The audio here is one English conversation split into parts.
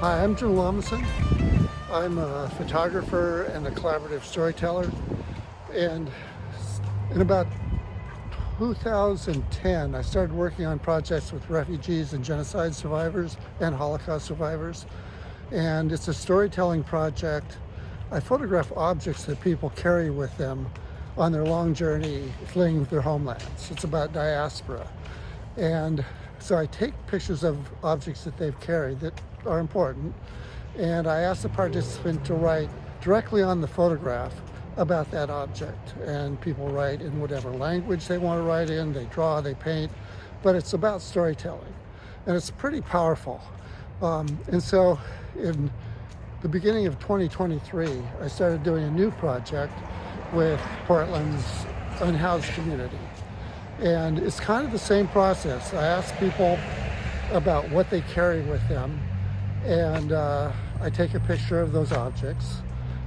Hi, I'm Jim Lomison. I'm a photographer and a collaborative storyteller. And in about 2010, I started working on projects with refugees and genocide survivors and Holocaust survivors. And it's a storytelling project. I photograph objects that people carry with them on their long journey fleeing their homelands. It's about diaspora. And so I take pictures of objects that they've carried that are important, and I ask the participant to write directly on the photograph about that object. And people write in whatever language they want to write in, they draw, they paint, but it's about storytelling. And it's pretty powerful. And so in the beginning of 2023, I started doing a new project with Portland's Unhoused community. And it's kind of the same process. I ask people about what they carry with them, and I take a picture of those objects,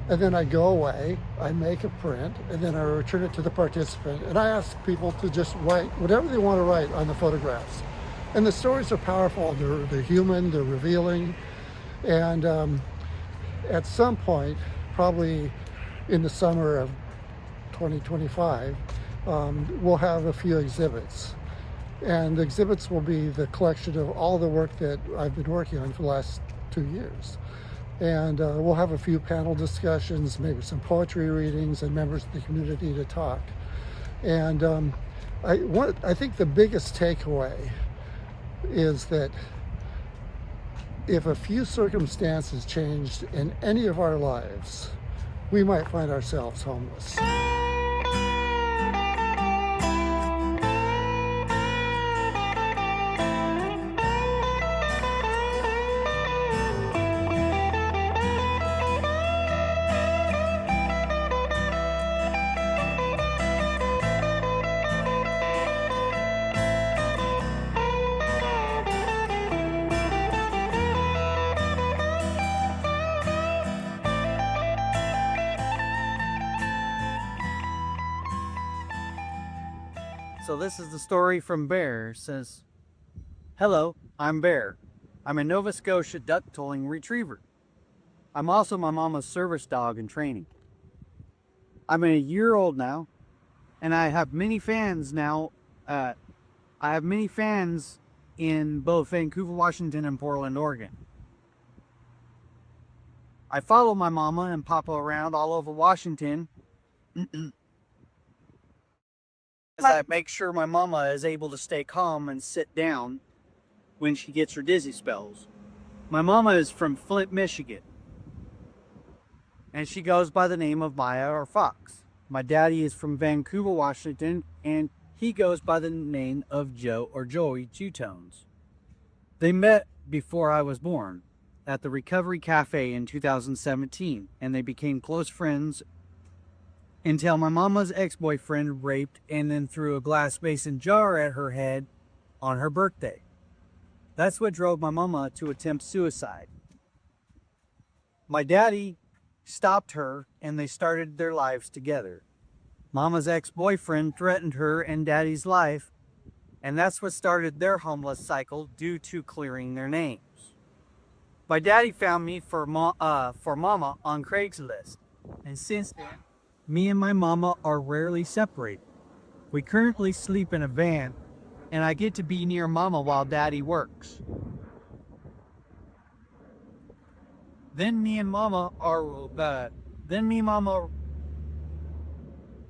and then I go away, I make a print, and then I return it to the participant, and I ask people to just write whatever they want to write on the photographs. And the stories are powerful, they're human, they're revealing, and at some point, probably in the summer of 2025, we'll have a few exhibits. And the exhibits will be the collection of all the work that I've been working on for the last 2 years. And we'll have a few panel discussions, maybe some poetry readings, and members of the community to talk. And I think the biggest takeaway is that if a few circumstances changed in any of our lives, we might find ourselves homeless. So this is the story from Bear. It says, "Hello, I'm Bear. I'm a Nova Scotia duck tolling retriever. I'm also my mama's service dog in training. I'm a year old now, and I have many fans now. I have many fans in both Vancouver, Washington, and Portland, Oregon. I follow my mama and papa around all over Washington as I make sure my mama is able to stay calm and sit down when she gets her dizzy spells. My mama is from Flint, Michigan, and she goes by the name of Maya or Fox. My daddy is from Vancouver, Washington, and he goes by the name of Joe or Joey Two-Tones. They met before I was born at the Recovery Cafe in 2017, and they became close friends until my mama's ex-boyfriend raped and then threw a glass mason jar at her head on her birthday. That's what drove my mama to attempt suicide. My daddy stopped her and they started their lives together. Mama's ex-boyfriend threatened her and daddy's life, and that's what started their homeless cycle due to clearing their names. My daddy found me for mama on Craigslist, and since then, me and my mama are rarely separated. We currently sleep in a van, and I get to be near mama while daddy works. Then me and mama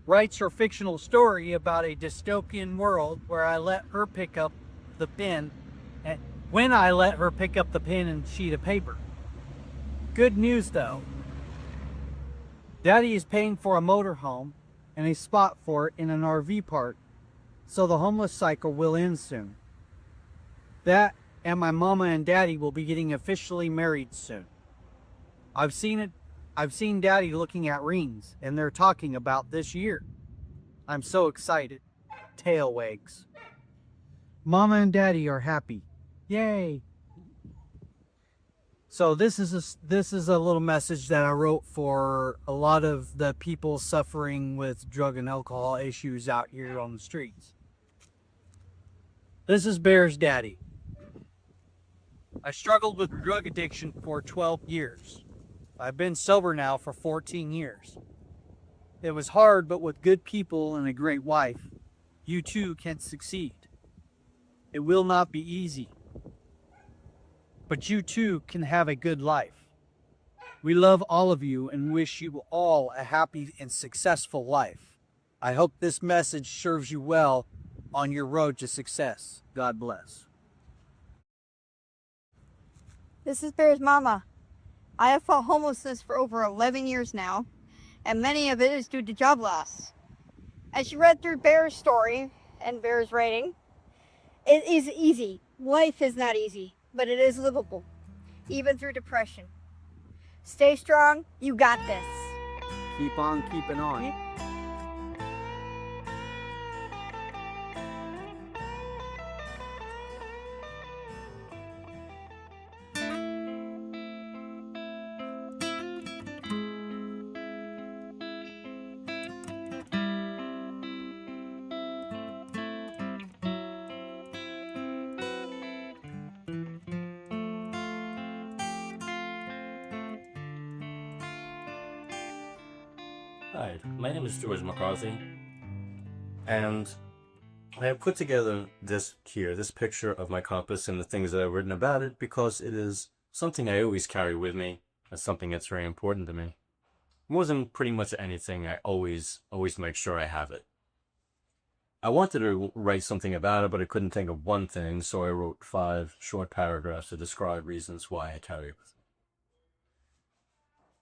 writes her fictional story about a dystopian world where I let her pick up the pen, and when I let her pick up the pen and sheet of paper. Good news though. Daddy is paying for a motorhome and a spot for it in an RV park, so the homeless cycle will end soon. That and my mama and daddy will be getting officially married soon. I've seen daddy looking at rings, and they're talking about this year. I'm so excited. Tail wags. Mama and daddy are happy. Yay! So this is a little message that I wrote for a lot of the people suffering with drug and alcohol issues out here on the streets. This is Bear's daddy. I struggled with drug addiction for 12 years. I've been sober now for 14 years. It was hard, but with good people and a great wife, you too can succeed. It will not be easy, but you too can have a good life. We love all of you and wish you all a happy and successful life. I hope this message serves you well on your road to success. God bless. This is Bear's mama. I have fought homelessness for over 11 years now, and many of it is due to job loss. As you read through Bear's story and Bear's writing, it is easy. Life is not easy, but it is livable, even through depression. Stay strong, you got this. Keep on keeping on. Hi, my name is George McCarthy, and I have put together this picture of my compass and the things that I've written about it because it is something I always carry with me. It's something that's very important to me. More than pretty much anything, I always make sure I have it. I wanted to write something about it, but I couldn't think of one thing, so I wrote 5 short paragraphs to describe reasons why I carry it with me.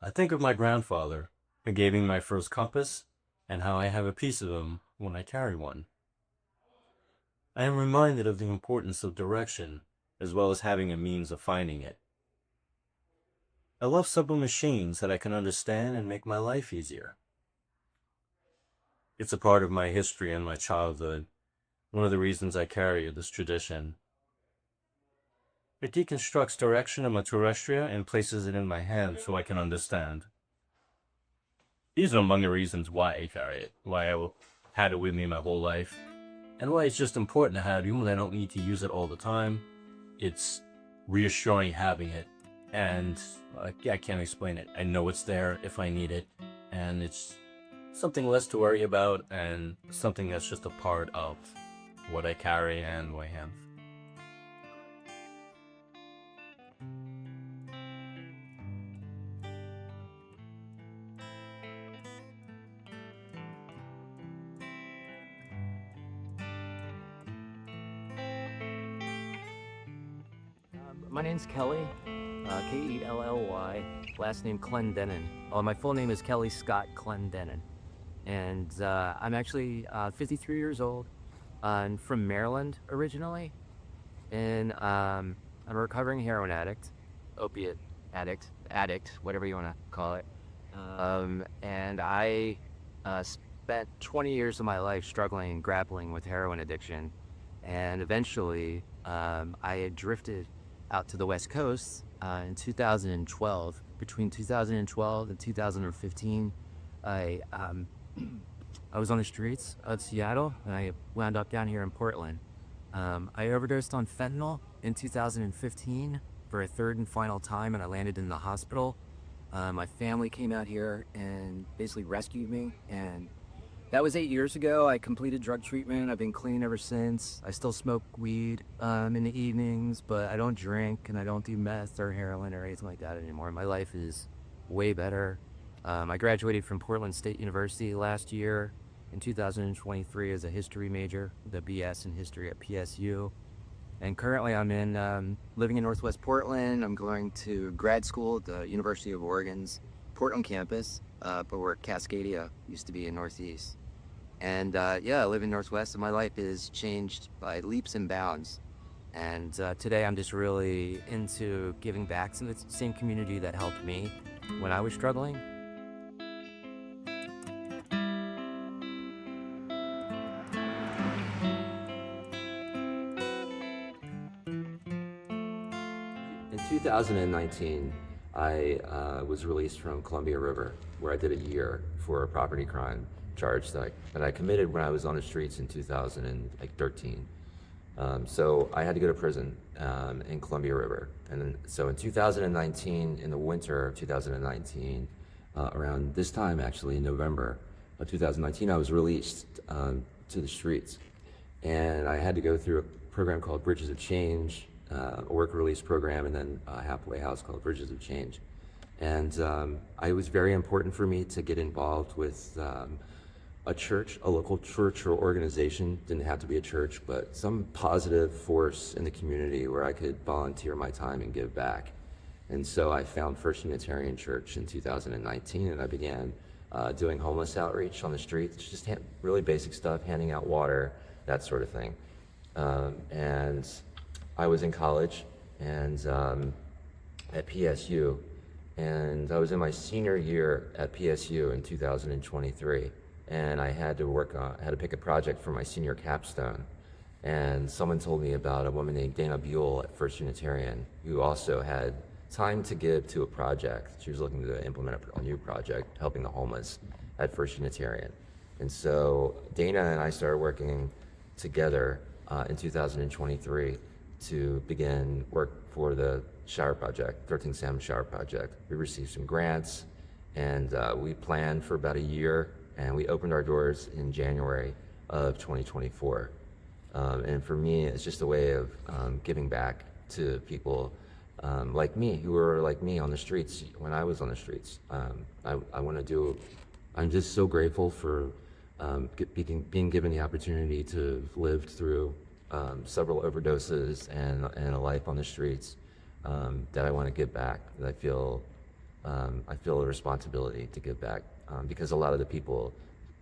I think of my grandfather, who gave me my first compass, and how I have a piece of him when I carry one. I am reminded of the importance of direction, as well as having a means of finding it. I love simple machines that I can understand and make my life easier. It's a part of my history and my childhood, one of the reasons I carry this tradition. It deconstructs direction of my terrestrial and places it in my hand so I can understand. These are among the reasons why I carry it, why I had it with me my whole life, and why it's just important to have it, even when I don't need to use it all the time. It's reassuring having it, and I can't explain it. I know it's there if I need it, and it's something less to worry about, and something that's just a part of what I carry and what I have. My name's Kelly, Kelly, last name Clendenin. Oh, my full name is Kelly Scott Clendenin. And I'm actually 53 years old. I'm from Maryland originally. And I'm a recovering heroin addict, opiate addict, whatever you want to call it. And I spent 20 years of my life struggling and grappling with heroin addiction. And eventually I had drifted out to the West Coast in 2012. Between 2012 and 2015, I was on the streets of Seattle, and I wound up down here in Portland. I overdosed on fentanyl in 2015 for a third and final time, and I landed in the hospital. My family came out here and basically rescued me, and that was 8 years ago. I completed drug treatment. I've been clean ever since. I still smoke weed in the evenings, but I don't drink, and I don't do meth or heroin or anything like that anymore. My life is way better. I graduated from Portland State University last year in 2023 as a history major, the BS in history at PSU. And currently I'm living in Northwest Portland. I'm going to grad school at the University of Oregon's Portland campus, but we're at Cascadia, used to be in Northeast. And yeah, I live in Northwest, and my life is changed by leaps and bounds. And today I'm just really into giving back to the same community that helped me when I was struggling. In 2019, I was released from Columbia River, where I did a year for a property crime charge that I committed when I was on the streets in 2013. So I had to go to prison in Columbia River. And then, so in 2019, in the winter of 2019, around this time actually, in November of 2019, I was released to the streets. And I had to go through a program called Bridges of Change, a work release program, and then a halfway house called Bridges of Change. And it was very important for me to get involved with a church, a local church or organization. Didn't have to be a church, but some positive force in the community where I could volunteer my time and give back. And so I found First Unitarian Church in 2019, and I began doing homeless outreach on the streets, just really basic stuff, handing out water, that sort of thing. And I was in college and at PSU, and I was in my senior year at PSU in 2023. And I had to pick a project for my senior capstone. And someone told me about a woman named Dana Buell at First Unitarian, who also had time to give to a project. She was looking to implement a new project, helping the homeless at First Unitarian. And so Dana and I started working together in 2023 to begin work for the shower project, 13 Salmon Shower Project. We received some grants, and we planned for about a year, and we opened our doors in January of 2024. And for me, it's just a way of giving back to people like me, who were like me on the streets when I was on the streets. I'm just so grateful for being given the opportunity to live through several overdoses and a life on the streets, that I want to give back. That I feel a responsibility to give back, because a lot of the people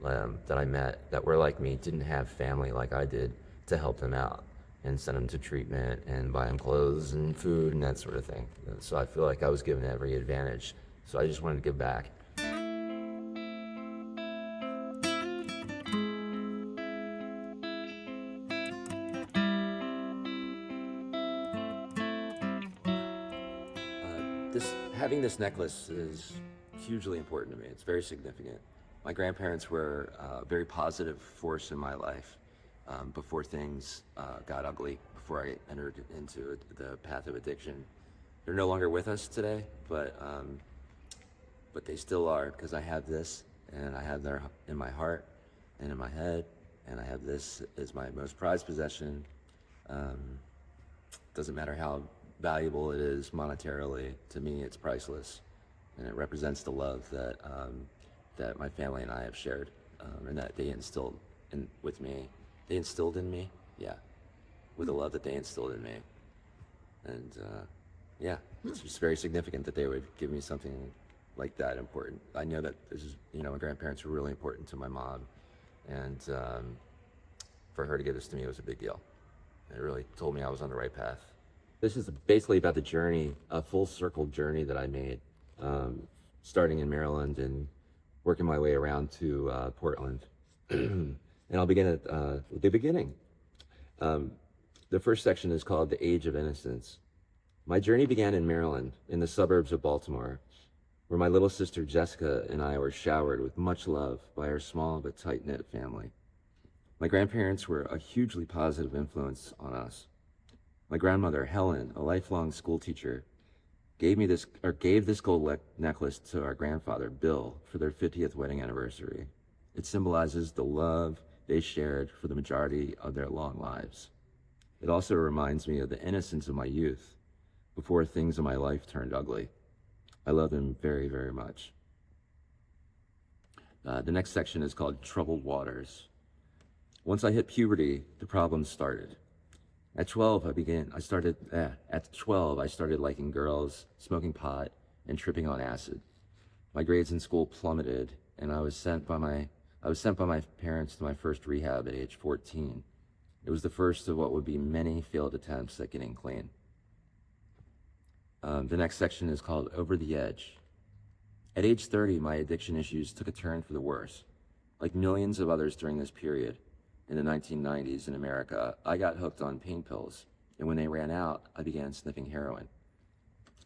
that I met that were like me didn't have family like I did to help them out and send them to treatment and buy them clothes and food and that sort of thing. So I feel like I was given every advantage. So I just wanted to give back. Having this necklace is hugely important to me. It's very significant. My grandparents were a very positive force in my life before things got ugly, before I entered into the path of addiction. They're no longer with us today, but they still are, because I have this, and I have them in my heart and in my head, and I have this as my most prized possession. Doesn't matter how valuable it is monetarily, to me it's priceless, and it represents the love that my family and I have shared, and that they instilled in me, with the love that they instilled in me. And it's just very significant that they would give me something like that important. I know that this is, my grandparents were really important to my mom, and for her to give this to me was a big deal. It really told me I was on the right path. This is basically about the journey, a full circle journey that I made, starting in Maryland and working my way around to Portland. And I'll begin at the beginning. The first section is called The Age of Innocence. My journey began in Maryland, in the suburbs of Baltimore, where my little sister Jessica and I were showered with much love by our small but tight-knit family. My grandparents were a hugely positive influence on us. My grandmother, Helen, a lifelong school teacher, gave this gold necklace to our grandfather, Bill, for their 50th wedding anniversary. It symbolizes the love they shared for the majority of their long lives. It also reminds me of the innocence of my youth, before things in my life turned ugly. I love them very, very much. The next section is called Troubled Waters. Once I hit puberty, the problems started. At 12, I started liking girls, smoking pot, and tripping on acid. My grades in school plummeted, and I was sent by my parents to my first rehab at age 14. It was the first of what would be many failed attempts at getting clean. The next section is called Over the Edge. At age 30, my addiction issues took a turn for the worse. Like millions of others during this period, in the 1990s in America, I got hooked on pain pills, and when they ran out, I began sniffing heroin.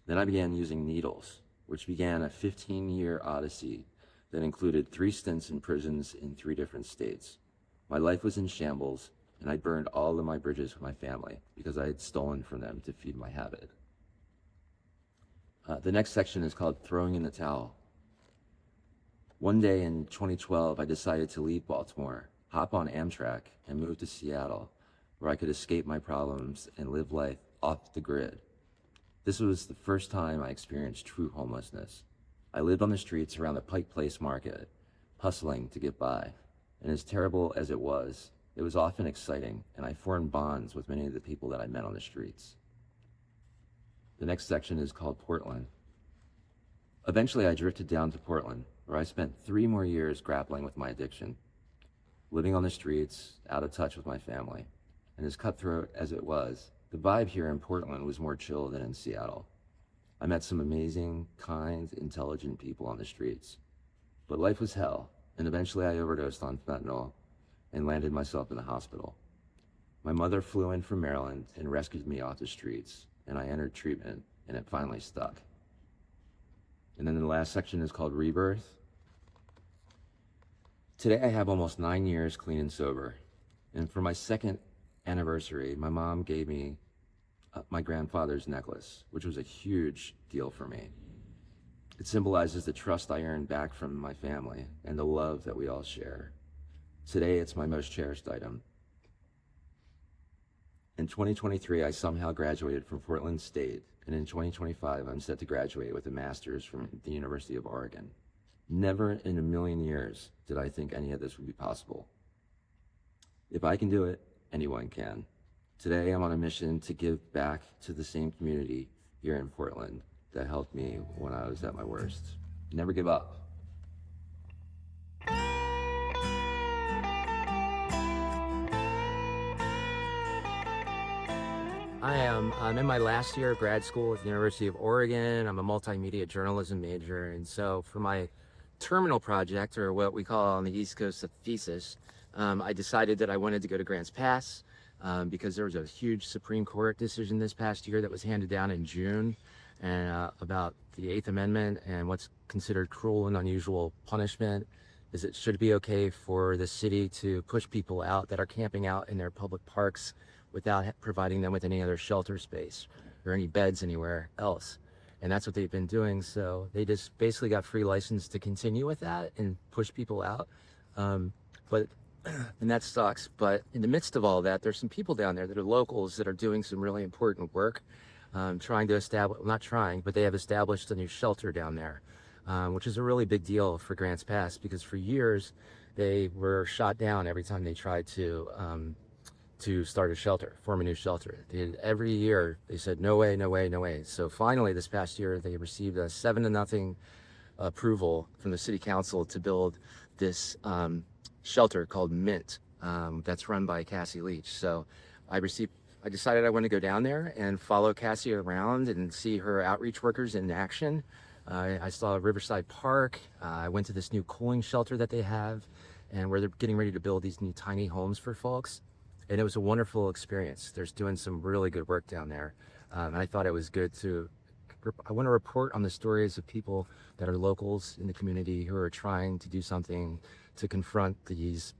Then I began using needles, which began a 15-year odyssey that included 3 stints in prisons in 3 different states. My life was in shambles, and I burned all of my bridges with my family because I had stolen from them to feed my habit. The next section is called Throwing in the Towel. One day in 2012, I decided to leave Baltimore, hop on Amtrak, and move to Seattle, where I could escape my problems and live life off the grid. This was the first time I experienced true homelessness. I lived on the streets around the Pike Place Market, hustling to get by. And as terrible as it was often exciting, and I formed bonds with many of the people that I met on the streets. The next section is called Portland. Eventually, I drifted down to Portland, where I spent 3 more years grappling with my addiction, living on the streets, out of touch with my family. And as cutthroat as it was, the vibe here in Portland was more chill than in Seattle. I met some amazing, kind, intelligent people on the streets. But life was hell, and eventually I overdosed on fentanyl and landed myself in the hospital. My mother flew in from Maryland and rescued me off the streets, and I entered treatment, and it finally stuck. And then the last section is called Rebirth. Today I have almost 9 years clean and sober, and for my second anniversary, my mom gave me my grandfather's necklace, which was a huge deal for me. It symbolizes the trust I earned back from my family and the love that we all share. Today, it's my most cherished item. In 2023, I somehow graduated from Portland State, and in 2025, I'm set to graduate with a master's from the University of Oregon. Never in a million years did I think any of this would be possible. If I can do it, anyone can. Today, I'm on a mission to give back to the same community here in Portland that helped me when I was at my worst. Never give up. I'm in my last year of grad school at the University of Oregon. I'm a multimedia journalism major, and so for my terminal project, or what we call on the East Coast a thesis, I decided that I wanted to go to Grants Pass because there was a huge Supreme Court decision this past year that was handed down in June and about the Eighth Amendment and what's considered cruel and unusual punishment. Is it should be okay for the city to push people out that are camping out in their public parks without providing them with any other shelter space or any beds anywhere else. And that's what they've been doing. So they just basically got free license to continue with that and push people out. And that sucks. But in the midst of all that, there's some people down there that are locals that are doing some really important work, trying to establish, well, not trying, but they have established a new shelter down there, which is a really big deal for Grants Pass because for years they were shot down every time they tried to start a shelter, form a new shelter. Every year they said, no way, no way, no way. So finally this past year they received a 7-0 approval from the city council to build this shelter called Mint that's run by Cassie Leach. So I decided I wanted to go down there and follow Cassie around and see her outreach workers in action. I saw Riverside Park. I went to this new cooling shelter that they have and where they're getting ready to build these new tiny homes for folks. And it was a wonderful experience. They're doing some really good work down there. And I thought it was good I want to report on the stories of people that are locals in the community who are trying to do something to confront these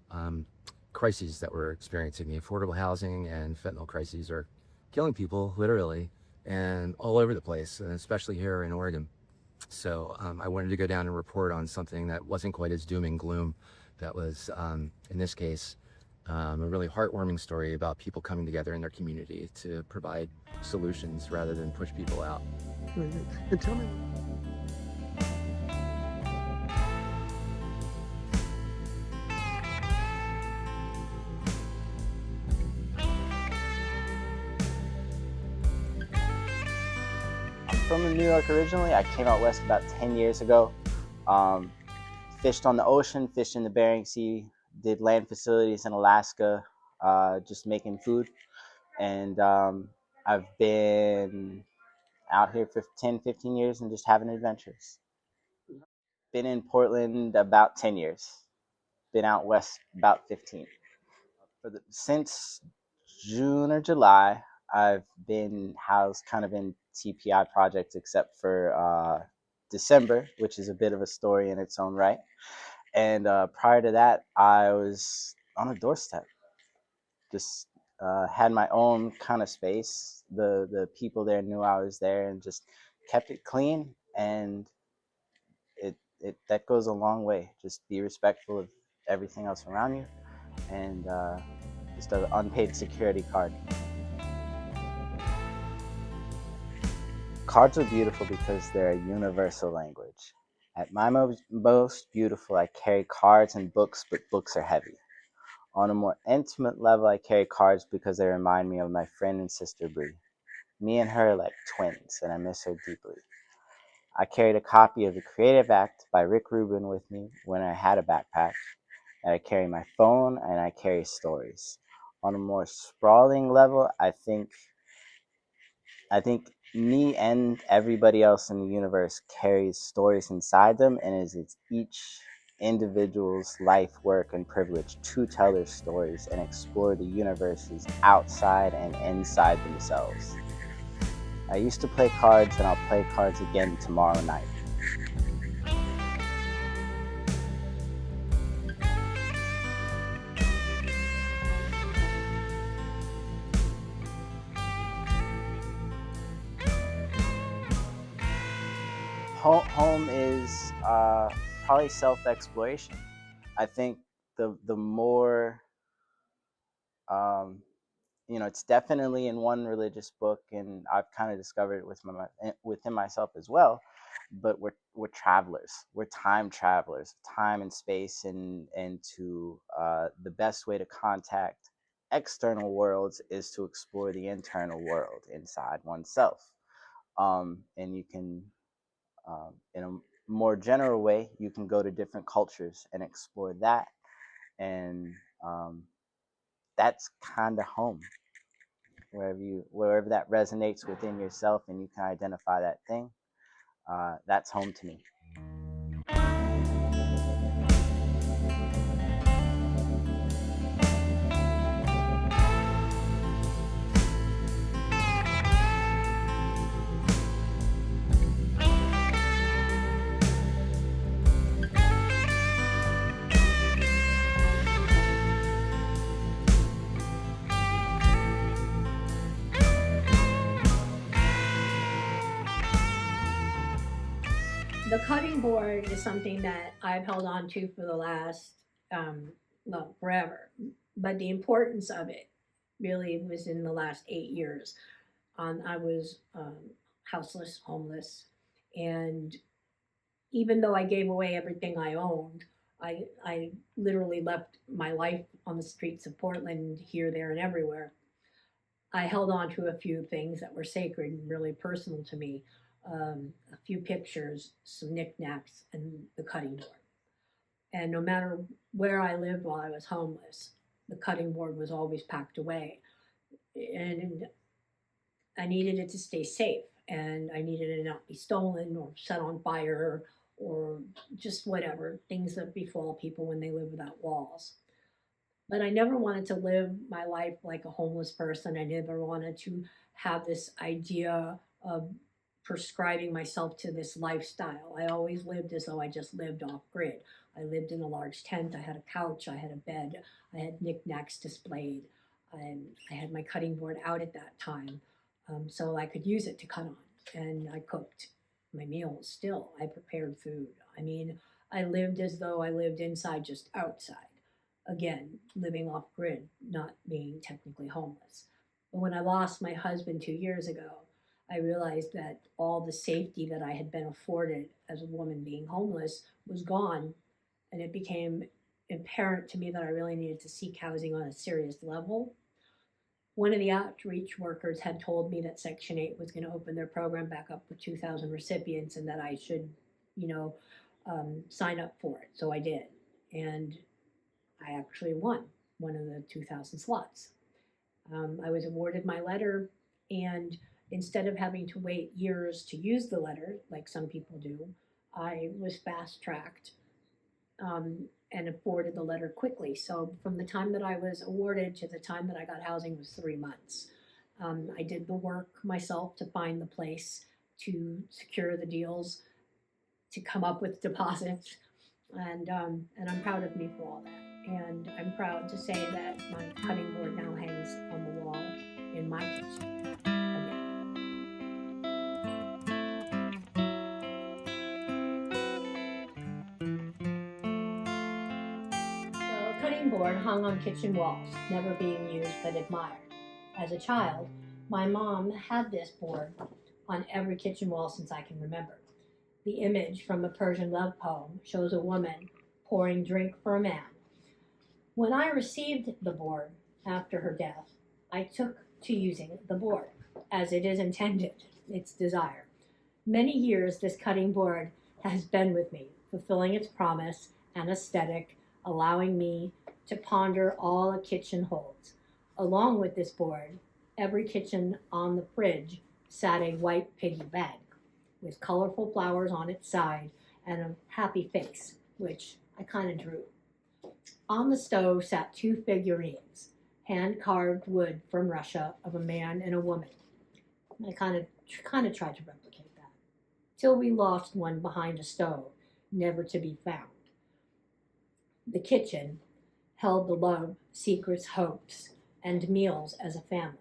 crises that we're experiencing. The affordable housing and fentanyl crises are killing people, literally, and all over the place, and especially here in Oregon. So I wanted to go down and report on something that wasn't quite as doom and gloom. That was, in this case, a really heartwarming story about people coming together in their community to provide solutions rather than push people out. And tell me. I'm from New York originally. I came out west about 10 years ago. Fished on the ocean, fished in the Bering Sea, did land facilities in Alaska, just making food. And I've been out here for 10, 15 years and just having adventures. Been in Portland about 10 years. Been out west about 15. Since June or July, I've been housed kind of in TPI projects except for December, which is a bit of a story in its own right. And prior to that, I was on a doorstep, just had my own kind of space. The people there knew I was there and just kept it clean, and it that goes a long way. Just be respectful of everything else around you, and just an unpaid security card. Cards are beautiful because they're a universal language. At my most beautiful, I carry cards and books, but books are heavy. On a more intimate level, I carry cards because they remind me of my friend and sister Bree. Me and her are like twins, and I miss her deeply. I carried a copy of The Creative Act by Rick Rubin with me when I had a backpack, and I carry my phone, and I carry stories. On a more sprawling level, I think me and everybody else in the universe carries stories inside them, and it's each individual's life, work, and privilege to tell their stories and explore the universes outside and inside themselves. I used to play cards, and I'll play cards again tomorrow night. Home is probably self-exploration. I think the more um, it's definitely in one religious book, and I've kind of discovered it within myself as well. But we're travelers. We're time travelers, time and space, and to the best way to contact external worlds is to explore the internal world inside oneself. And you can, in a more general way, you can go to different cultures and explore that, and that's kind of home. Wherever that resonates within yourself and you can identify that thing, that's home to me. The cutting board is something that I've held on to for the last, forever. But the importance of it really was in the last 8 years. I was houseless, homeless, and even though I gave away everything I owned, I literally left my life on the streets of Portland, here, there, and everywhere. I held on to a few things that were sacred and really personal to me. A few pictures, some knickknacks, and the cutting board. And no matter where I lived while I was homeless, the cutting board was always packed away. And I needed it to stay safe, and I needed it to not be stolen or set on fire or just whatever things that befall people when they live without walls. But I never wanted to live my life like a homeless person. I never wanted to have this idea of prescribing myself to this lifestyle. I always lived as though I just lived off grid. I lived in a large tent. I had a couch. I had a bed. I had knickknacks displayed. And I had my cutting board out at that time, so I could use it to cut on. And I cooked my meals still. I prepared food. I mean, I lived as though I lived inside, just outside. Again, living off grid, not being technically homeless. But when I lost my husband 2 years ago, I realized that all the safety that I had been afforded as a woman being homeless was gone. And it became apparent to me that I really needed to seek housing on a serious level. One of the outreach workers had told me that Section 8 was going to open their program back up for 2,000 recipients and that I should, you know, sign up for it. So I did. And I actually won one of the 2,000 slots. I was awarded my letter, and instead of having to wait years to use the letter, like some people do, I was fast tracked, and afforded the letter quickly. So from the time that I was awarded to the time that I got housing was 3 months. I did the work myself to find the place, to secure the deals, to come up with deposits, and I'm proud of me for all that. and I'm proud to say that my cutting board now hangs on the wall in my kitchen again. So a cutting board hung on kitchen walls, never being used but admired. As a child, my mom had this board on every kitchen wall since I can remember. The image from a Persian love poem shows a woman pouring drink for a man. When I received the board after her death, I took to using the board as it is intended, its desire. Many years this cutting board has been with me, fulfilling its promise and aesthetic, allowing me to ponder all a kitchen holds. Along with this board, every kitchen on the fridge sat a white piggy bank with colorful flowers on its side and a happy face, which I kind of drew. On the stove sat 2 figurines, hand-carved wood from Russia of a man and a woman. I kind of tried to replicate that, till we lost one behind a stove, never to be found. The kitchen held the love, secrets, hopes, and meals as a family.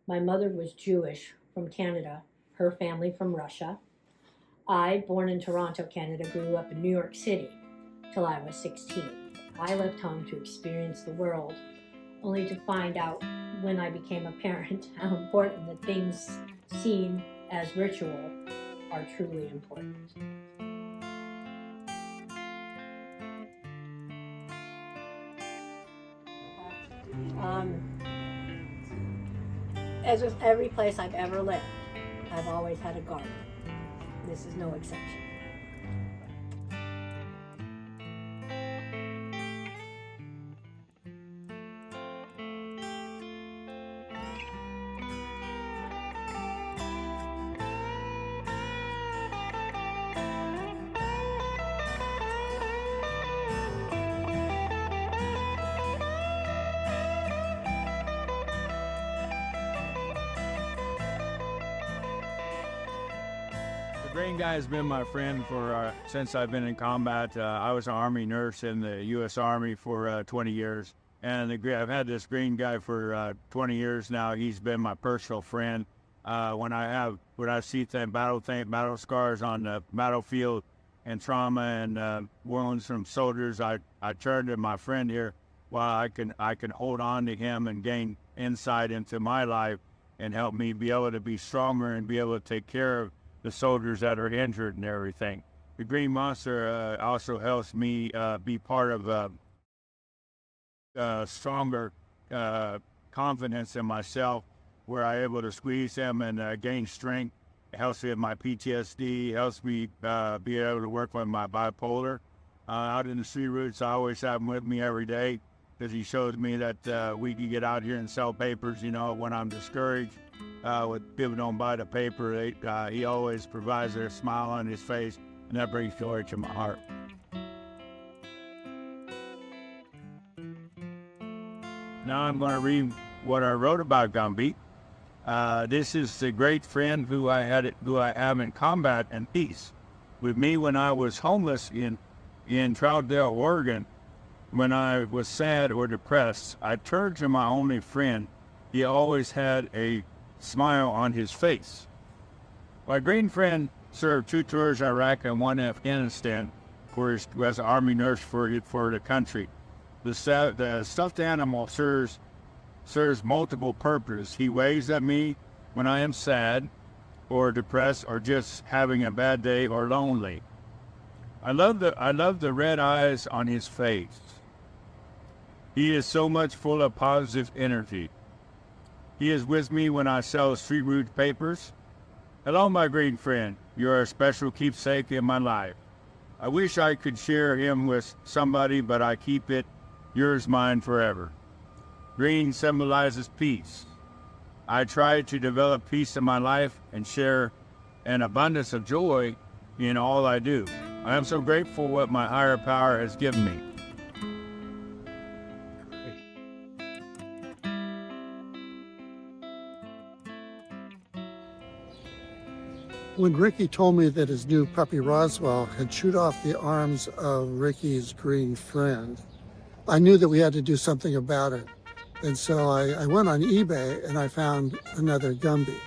My mother was Jewish from Canada, her family from Russia. I, born in Toronto, Canada, grew up in New York City till I was 16. I left home to experience the world, only to find out when I became a parent how important the things seen as ritual are truly important. As with every place I've ever lived, I've always had a garden. This is no exception. The green guy has been my friend for since I've been in combat. I was an Army nurse in the U.S. Army for 20 years, and I've had this green guy for 20 years now. He's been my personal friend. When I see battle scars on the battlefield and trauma and wounds from soldiers, I turn to my friend here while I can hold on to him and gain insight into my life and help me be able to be stronger and be able to take care of the soldiers that are injured and everything. The Green Monster also helps me be part of stronger confidence in myself, where I'm able to squeeze him and gain strength. It helps me with my PTSD, helps me be able to work with my bipolar. Out in the street routes, I always have him with me every day because he shows me that we can get out here and sell papers, when I'm discouraged. With people don't buy the paper, he always provides a smile on his face, and that brings joy to my heart. Now I'm going to read what I wrote about Gumby. This is the great friend who I have in combat and peace. With me when I was homeless in Troutdale, Oregon, when I was sad or depressed, I turned to my only friend. He always had a smile on his face. My green friend served 2 tours Iraq and 1 Afghanistan as an Army nurse for the country. The stuffed animal serves multiple purposes. He waves at me when I am sad or depressed or just having a bad day or lonely. I love the red eyes on his face. He is so much full of positive energy. He is with me when I sell street route papers. Hello, my green friend. You are a special keepsake in my life. I wish I could share him with somebody, but I keep it yours, mine forever. Green symbolizes peace. I try to develop peace in my life and share an abundance of joy in all I do. I am so grateful for what my higher power has given me. When Ricky told me that his new puppy Roswell had chewed off the arms of Ricky's green friend, I knew that we had to do something about it. And so I went on eBay and I found another Gumby.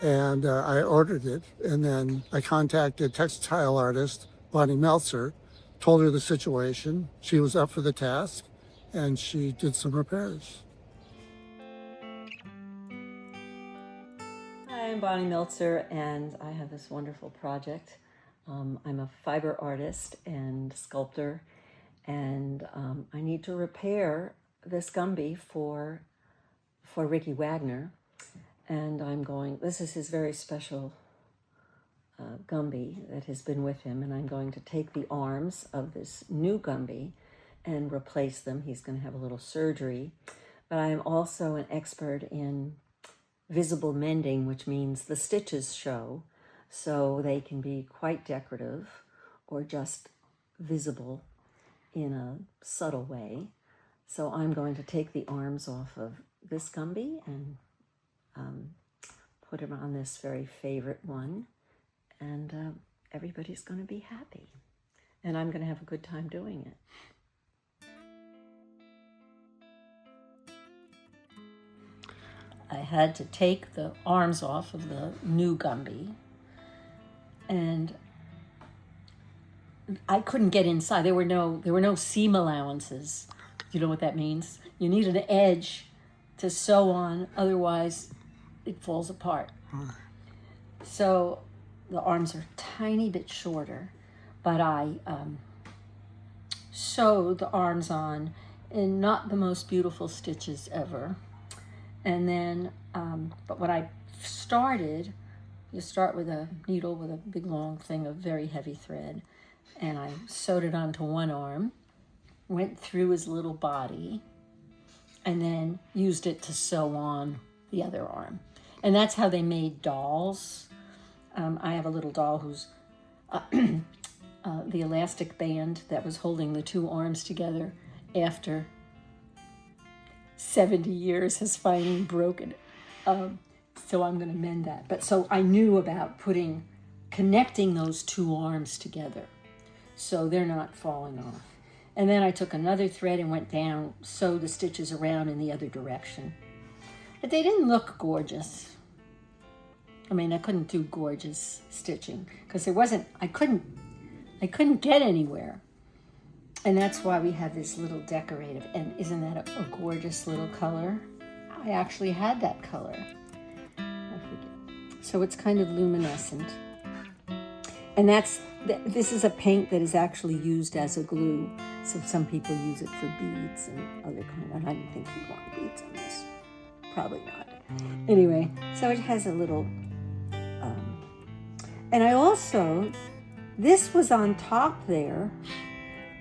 And I ordered it. And then I contacted textile artist Bonnie Meltzer, told her the situation. She was up for the task and she did some repairs. Hi, I'm Bonnie Meltzer, and I have this wonderful project. I'm a fiber artist and sculptor, and I need to repair this Gumby for Ricky Wagner. And this is his very special Gumby that has been with him, and I'm going to take the arms of this new Gumby and replace them. He's going to have a little surgery, but I am also an expert in visible mending, which means the stitches show, so they can be quite decorative or just visible in a subtle way. So I'm going to take the arms off of this Gumby and put him on this very favorite one, and everybody's going to be happy, and I'm going to have a good time doing it. I had to take the arms off of the new Gumby, and I couldn't get inside. There were no seam allowances. You know what that means? You need an edge to sew on, otherwise it falls apart. So the arms are a tiny bit shorter, but I sewed the arms on in not the most beautiful stitches ever. And then, but when I started, you start with a needle with a big long thing of very heavy thread, and I sewed it onto one arm, went through his little body, and then used it to sew on the other arm. And that's how they made dolls. I have a little doll who's the elastic band that was holding the two arms together after 70 years has finally broken. So I'm going to mend that. But so I knew about connecting those two arms together so they're not falling off. And then I took another thread and went down, sewed the stitches around in the other direction. But they didn't look gorgeous. I mean, I couldn't do gorgeous stitching because I couldn't get anywhere. And that's why we have this little decorative. And isn't that a gorgeous little color? I actually had that color. I forget. So it's kind of luminescent. And this is a paint that is actually used as a glue. So some people use it for beads and other kind. And I don't think you'd want beads on this. Probably not. Anyway, so it has a little, and I also, this was on top there,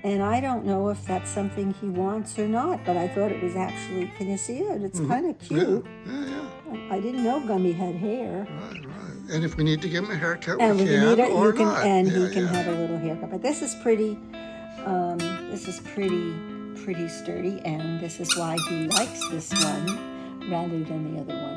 and I don't know if that's something he wants or not, but I thought it was actually, can you see it? It's kind of cute. Yeah. I didn't know Gumby had hair. Right. And if we need to give him a haircut, And we if you can, need it, or you can, not. and he can have a little haircut. But this is pretty sturdy, and this is why he likes this one rather than the other one.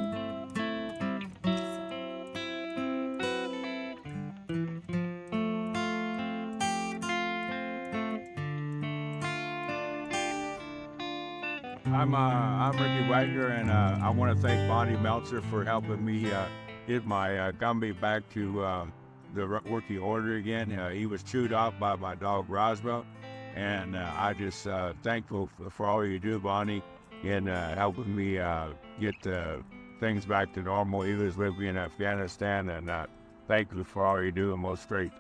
I'm Ricky Wagner, and I want to thank Bonnie Meltzer for helping me get my Gumby back to the working order again. He was chewed out by my dog Roswell, and I just thankful for all you do, Bonnie, in helping me get things back to normal. He was living in Afghanistan, and thank you for all you do, and most straight.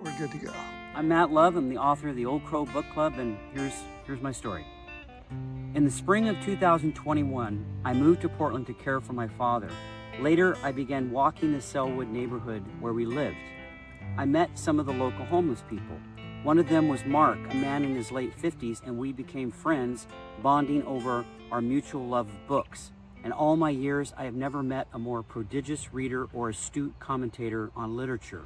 We're good to go. I'm Matt Love. I'm the author of the Old Crow Book Club, and here's my story. In the spring of 2021, I moved to Portland to care for my father. Later, I began walking the Selwood neighborhood where we lived. I met some of the local homeless people. One of them was Mark, a man in his late 50s, and we became friends, bonding over our mutual love of books. In all my years, I have never met a more prodigious reader or astute commentator on literature.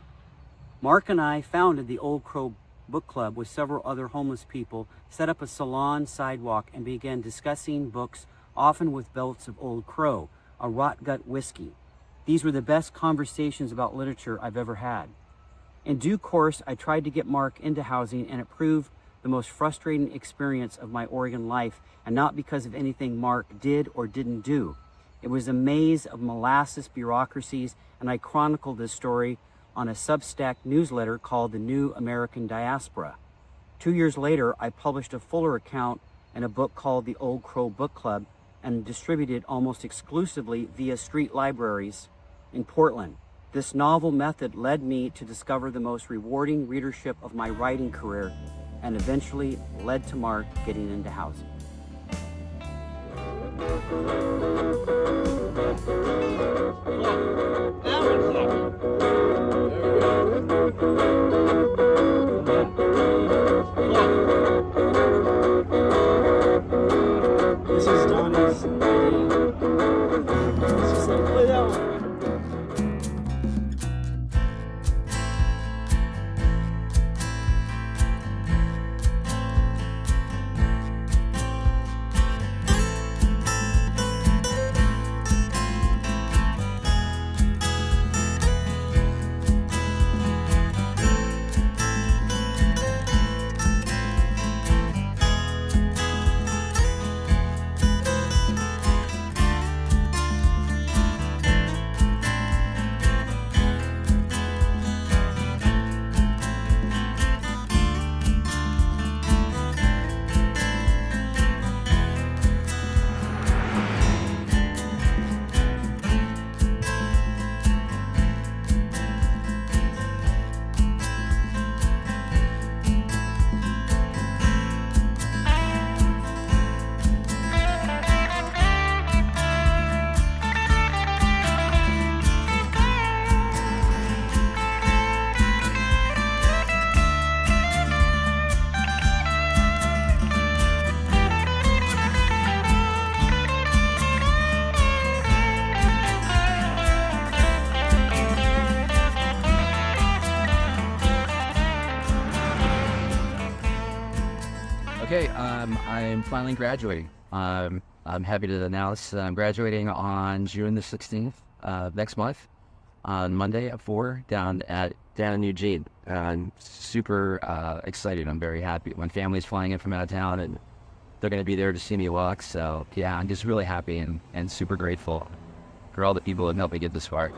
Mark and I founded the Old Crow Book Club with several other homeless people, set up a salon sidewalk, and began discussing books often with belts of Old Crow, a rot gut whiskey. These were the best conversations about literature I've ever had. In due course, I tried to get Mark into housing, and it proved the most frustrating experience of my Oregon life, and not because of anything Mark did or didn't do. It was a maze of molasses bureaucracies, and I chronicled this story on a Substack newsletter called The New American Diaspora. 2 years later, I published a fuller account in a book called The Old Crow Book Club and distributed almost exclusively via street libraries in Portland. This novel method led me to discover the most rewarding readership of my writing career and eventually led to Mark getting into housing. This is Donnie's idea. It's just like, play that one. Okay, I'm finally graduating. I'm happy to announce that I'm graduating on June the 16th, next month, on Monday at 4 down in Eugene. I'm super excited. I'm very happy. My family's flying in from out of town, and they're going to be there to see me walk. So yeah, I'm just really happy and super grateful for all the people that helped me get this far. Now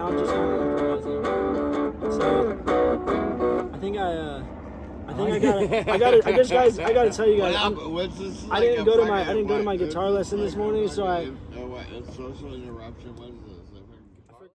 I'm just kind of improvising. So I gotta tell you guys. I didn't go to my guitar lesson this morning, so I. Social interruption. What is